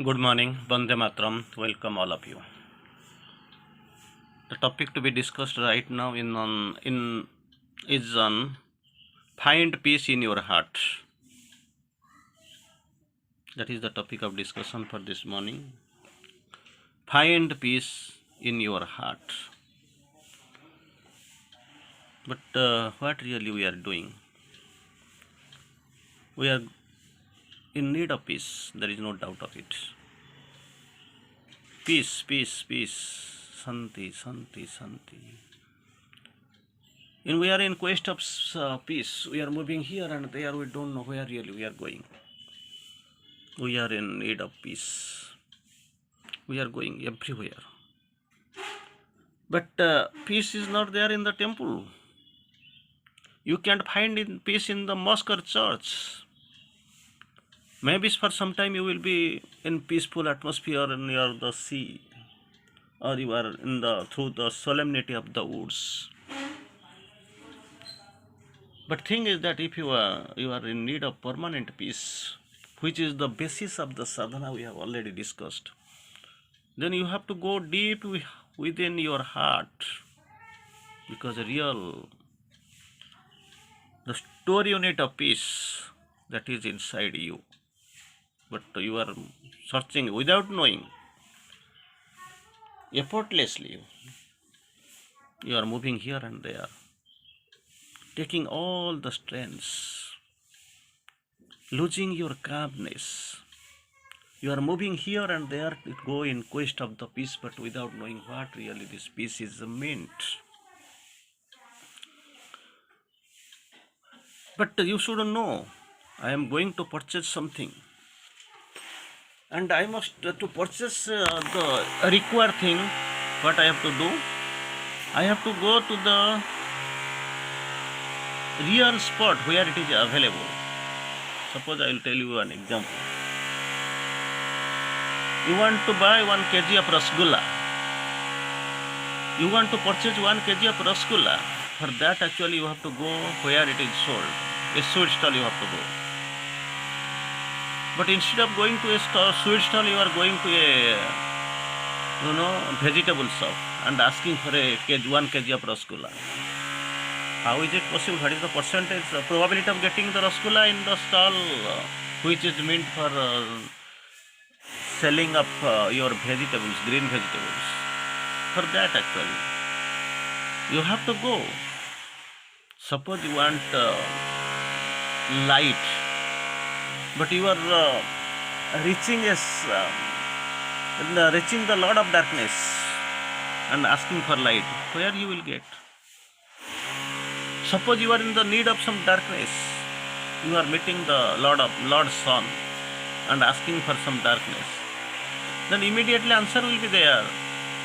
Good morning, Bande Matram. Welcome all of you. The topic to be discussed right now is on find peace in your heart. That is the topic of discussion for this morning. Find peace in your heart. But what really we are doing? We are in need of peace. There is no doubt of it. Peace, peace, peace. Santi, santi, santi. And we are in quest of peace. We are moving here and there. We don't know where really we are going. We are in need of peace. We are going everywhere. But peace is not there in the temple. You can't find peace in the mosque or church. Maybe for some time you will be in peaceful atmosphere near the sea, or you are through the solemnity of the woods. But thing is that if you are in need of permanent peace, which is the basis of the sadhana we have already discussed, then you have to go deep within your heart, because the story unit of peace that is inside you, but you are searching without knowing, effortlessly. You are moving here and there, taking all the strengths, losing your calmness. You are moving here and there to go in quest of the peace, but without knowing what really this peace is meant. But you should know, I am going to purchase something, and I must to purchase the required thing. What I have to do? I have to go to the real spot where it is available. Suppose I will tell you an example. You want to buy 1 kg of rasgulla. You want to purchase 1 kg of rasgulla. For that, actually, you have to go where it is sold. A sweet stall you have to go. But instead of going to a sweet stall, you are going to a vegetable shop and asking for 1 kg of rasgulla. How is it possible? What is the percentage, probability of getting the rasgulla in the stall which is meant for selling of your vegetables, green vegetables? For that, actually, you have to go. Suppose you want light, but you are reaching the Lord of darkness and asking for light. Where you will get? Suppose you are in the need of some darkness. You are meeting the Lord's Son and asking for some darkness. Then immediately answer will be there.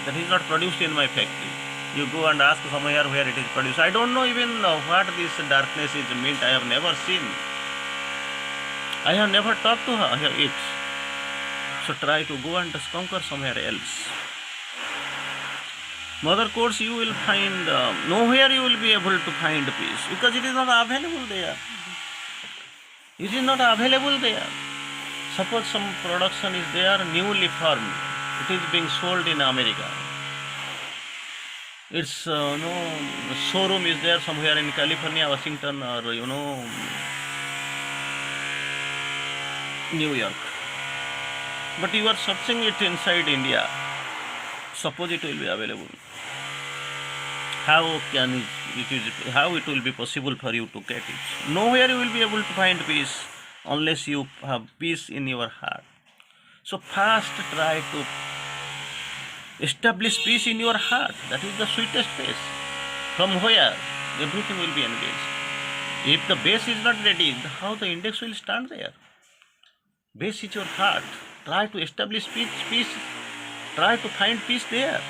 That is not produced in my factory. You go and ask somewhere where it is produced. I don't know even what this darkness is meant. I have never seen. I have never talked to it. So try to go and conquer somewhere else. Mother course, you will find nowhere you will be able to find peace, because it is not available there. It is not available there. Suppose some production is there, newly formed. It is being sold in America. Its showroom is there somewhere in California, Washington, or New York. But you are searching it inside India. Suppose it will be available. How it will be possible for you to get it? Nowhere you will be able to find peace unless you have peace in your heart. So first try to establish peace in your heart. That is the sweetest place. From where everything will be engaged. If the base is not ready, how the index will stand there? Base is your heart. Try to establish peace. Try to find peace there.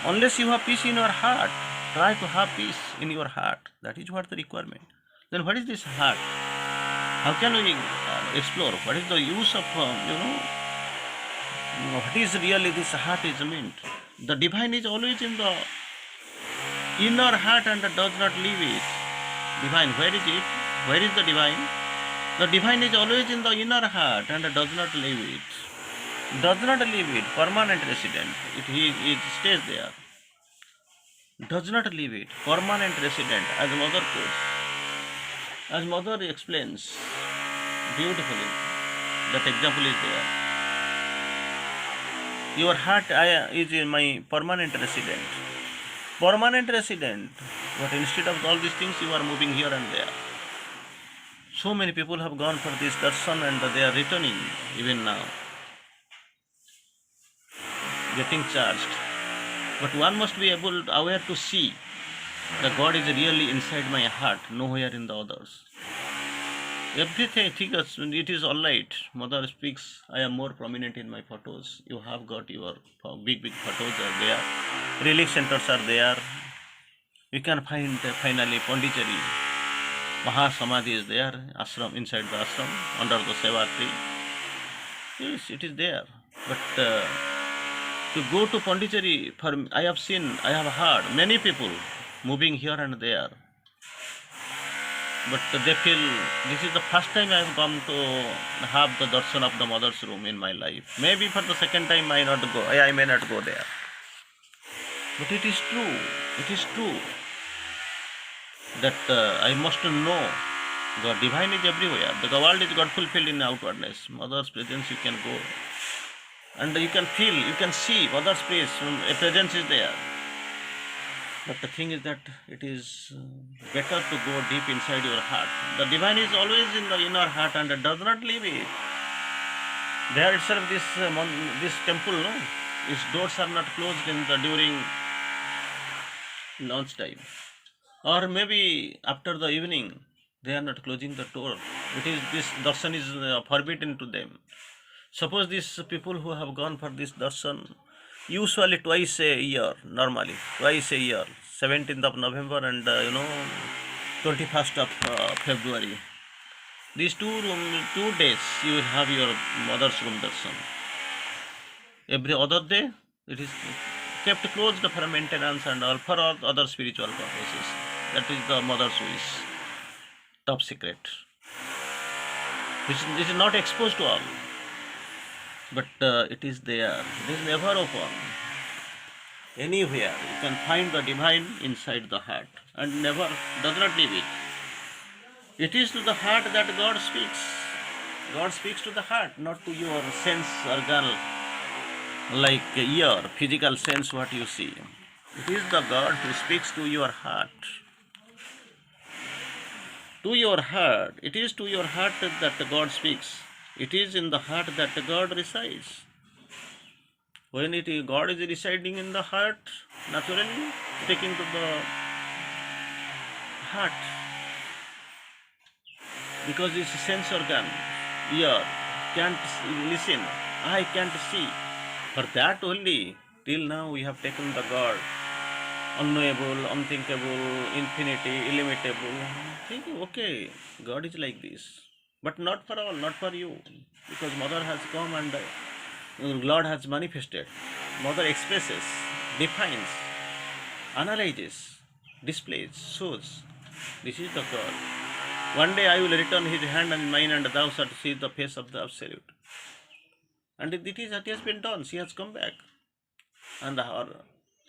Unless you have peace in your heart, try to have peace in your heart. That is what the requirement. Then what is this heart? How can we explore? What is the use of, what is really this heart is meant? The divine is always in the inner heart and does not leave it. Divine, where is it? Where is the divine? The divine is always in the inner heart and does not leave it. does not leave it, permanent resident. It stays there. Does not leave it, permanent resident, as mother quotes. As mother explains beautifully, that example is there. Your heart is my permanent resident. Permanent resident. But instead of all these things, you are moving here and there. So many people have gone for this darshan and they are returning even now, getting charged. But one must be aware to see that God is really inside my heart, nowhere in the others. Everything, it is all right. Mother speaks, I am more prominent in my photos. You have got your big photos are there. Relief centers are there. You can find finally Pondicherry. Mahasamadhi is there, ashram, inside the ashram, under the Seva tree. Yes, it is there. But to go to Pondicherry, I have heard many people moving here and there. But they feel this is the first time I have come to have the darshan of the mother's room in my life. Maybe for the second time I may not go there. But it is true that I must know the divine is everywhere. The world is God fulfilled in outwardness. Mother's presence you can go. And you can feel, you can see mother's presence is there. But the thing is that it is better to go deep inside your heart. The divine is always in the inner heart and does not leave it. There itself, this temple, no, its doors are not closed during lunch time, or maybe after the evening they are not closing the door. It is this darshan is forbidden to them. Suppose these people who have gone for this darshan, usually twice a year, 17th of November and 21st of February. These 2 days you will have your mother's room darshan. Every other day it is kept closed for maintenance and all for all other spiritual purposes. That is the mother's wish, top secret. This is not exposed to all. But it is there. It is never open. Anywhere you can find the divine inside the heart and never does not leave it. It is to the heart that God speaks. God speaks to the heart, not to your sense organ like ear, physical sense what you see. It is the God who speaks to your heart. To your heart. It is to your heart that God speaks. It is in the heart that God resides. When God is residing in the heart, naturally speaking to the heart, because it's a sense organ, ear can't listen, eye can't see. For that only, till now we have taken the God, unknowable, unthinkable, infinity, illimitable. Thinking, okay, God is like this. But not for all, not for you. Because Mother has come and Lord has manifested. Mother expresses, defines, analyzes, displays, shows. This is the God. One day I will return his hand and mine and thou shalt see the face of the Absolute. And it has been done. She has come back. And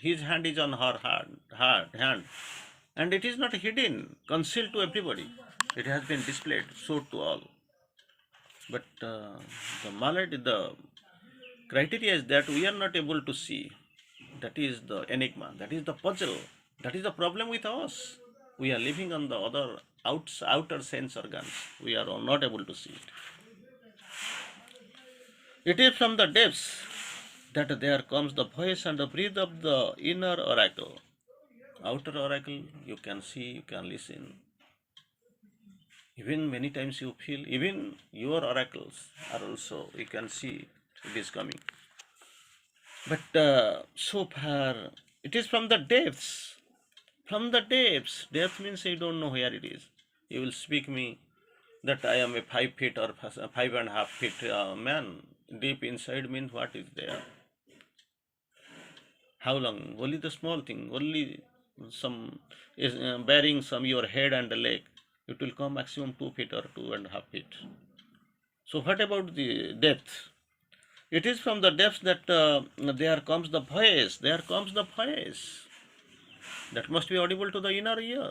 his hand is on her hand. And it is not hidden, concealed to everybody. It has been displayed, showed to all. But the criteria is that we are not able to see. That is the enigma. That is the puzzle. That is the problem with us. We are living on the other outer sense organs. We are not able to see it. It is from the depths that there comes the voice and the breath of the inner oracle. Outer oracle, you can see, you can listen. Even many times you feel, even your oracles are also, you can see it is coming. But so far, it is from the depths. From the depths. Depth means you don't know where it is. You will speak me that I am a 5 feet or 5.5 feet man. Deep inside means what is there? How long? Only the small thing. Only some is bearing some your head and the leg. It will come maximum 2 feet or 2.5 feet. So what about the depth? It is from the depths that there comes the voice. There comes the voice that must be audible to the inner ear,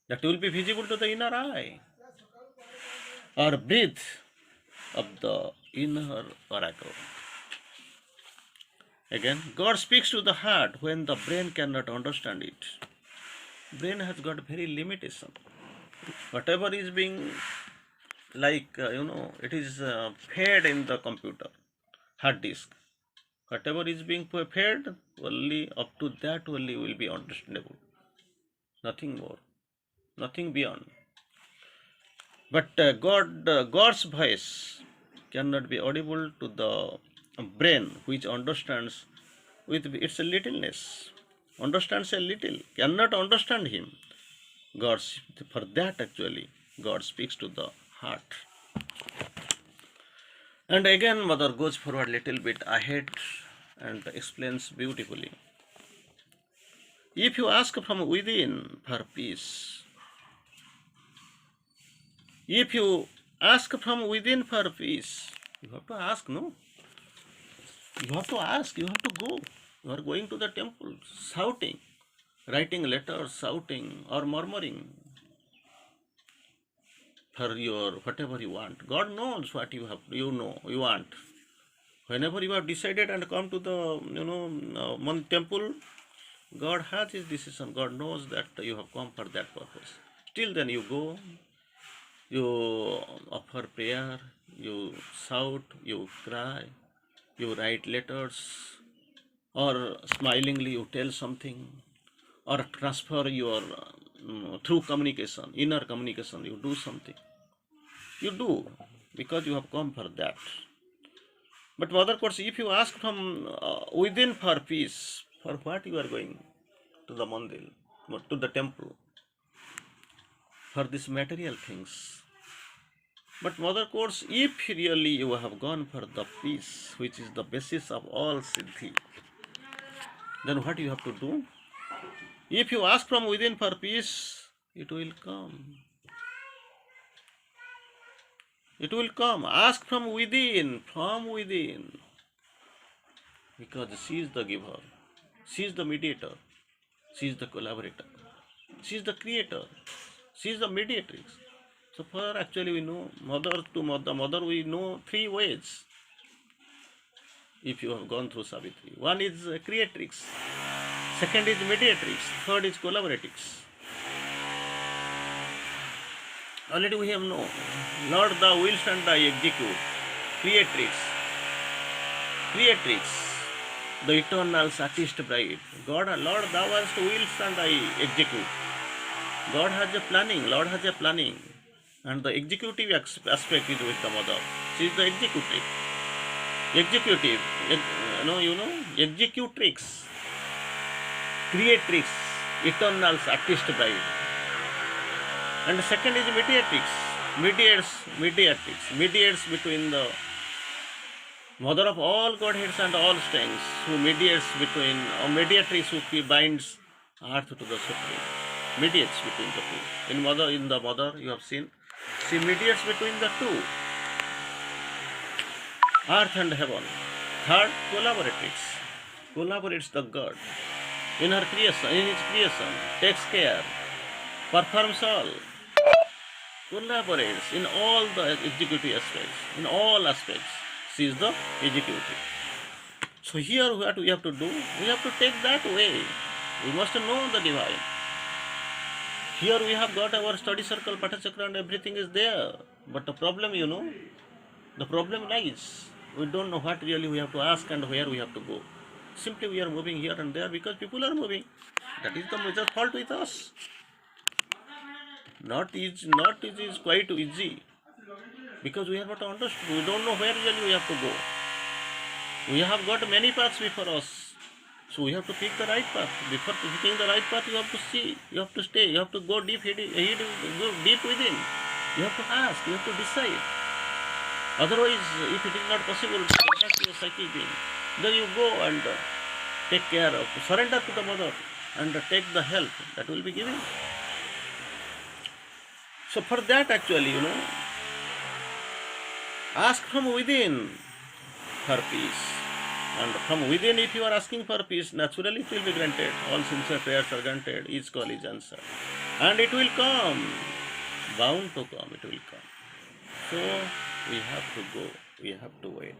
that will be visible to the inner eye, or breath of the inner oracle. Again, God speaks to the heart when the brain cannot understand it. Brain has got very limitation. Whatever is being it is fed in the computer, hard disk. Whatever is being fed, only up to that only will be understandable. Nothing more, nothing beyond. But God's voice cannot be audible to the brain, which understands with its littleness, understands a little, cannot understand Him. God, for that actually, God speaks to the heart. And again, Mother goes forward a little bit ahead and explains beautifully. If you ask from within for peace, if you ask from within for peace, you have to ask, no? You have to ask, you have to go. You are going to the temple, shouting, writing letters, shouting, or murmuring for your whatever you want. God knows what you have, you want. Whenever you have decided and come to the temple, God has His decision. God knows that you have come for that purpose. Till then you go, you offer prayer, you shout, you cry, you write letters, or smilingly you tell something, or transfer your through communication, inner communication, you do something. You do because you have come for that. But Mother course, if you ask from within for peace, for what you are going to the mandir, to the temple, for these material things. But Mother course, if really you have gone for the peace, which is the basis of all siddhi, then what you have to do? If you ask from within for peace, it will come. It will come. Ask from within, because she is the giver, she is the mediator, she is the collaborator, she is the creator, she is the mediatrix. So for actually we know mother to mother we know three ways. If you have gone through Savitri, one is creatrix, second is mediatrix, third is collaboratrix. Already we have known, Lord thou willst and I execute, creatrix, the eternal artist bride. God, Lord thou hast willst and I execute. God has a planning, Lord has a planning, and the executive aspect is with the mother. She is the executrix, executrix, creatrix, eternal artist bride. And the second is mediates between the mother of all godheads and all strengths, who mediates between, or mediatrix who binds earth to the supreme, mediates between the two. In the mother you have seen, she mediates between the two, earth and heaven. Third, collaborates the God in his creation, takes care, performs all, collaborates in all the executive aspects, in all aspects. She is the executive. So here what we have to do? We have to take that way. We must know the divine. Here we have got our study circle, Patachakra, and everything is there. But the problem, the problem lies. We don't know what really we have to ask and where we have to go. Simply we are moving here and there because people are moving. That is the major fault with us. Not it is quite easy, because we have not understood. We don't know where really we have to go. We have got many paths before us, so we have to pick the right path. Before picking the right path, you have to see, you have to stay, you have to go deep within. You have to ask, you have to decide. Otherwise, if it is not possible to contact your psychic being, then you go and take care of, surrender to the mother and take the help that will be given. So for that actually, ask from within for peace. And from within, if you are asking for peace, naturally it will be granted. All sincere prayers are granted, each call is answered. And it will come, bound to come, it will come. So we have to go, we have to wait.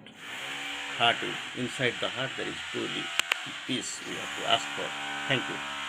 Heart is, inside the heart there is truly peace we have to ask for. Thank you.